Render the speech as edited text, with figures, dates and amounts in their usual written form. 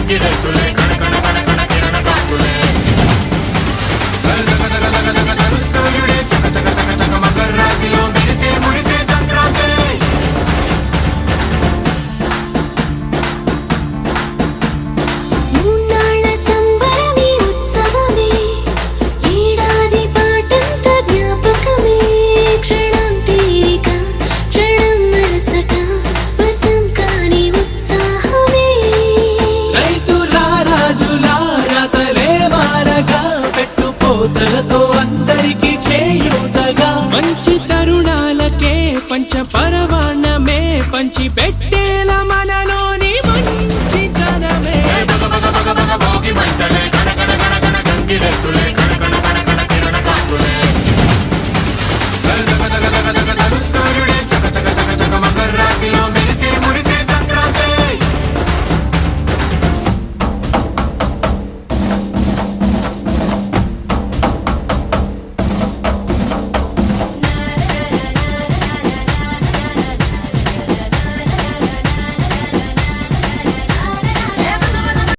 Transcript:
గిరెత్తులే కణకణ కణకణ కిరణ కాంతులే సూర్యుడే చక చక చక చక మకర రాశిలో మెరిసే మురిసే సంక్రాంతి మూన్నాళ్ళ సంబరమే ఉత్సవమే ఏడాది పాటంత జ్ఞాపకమే క్షణం తీరిక క్షణం మరసట వశం కాని ఉత్సాహమే రైతులా రాజులా రాతలే మారగా పెట్టుపోతలతో అందరికీ చేయూతగా మంచి తరుణాలకే పంచ పరవాణ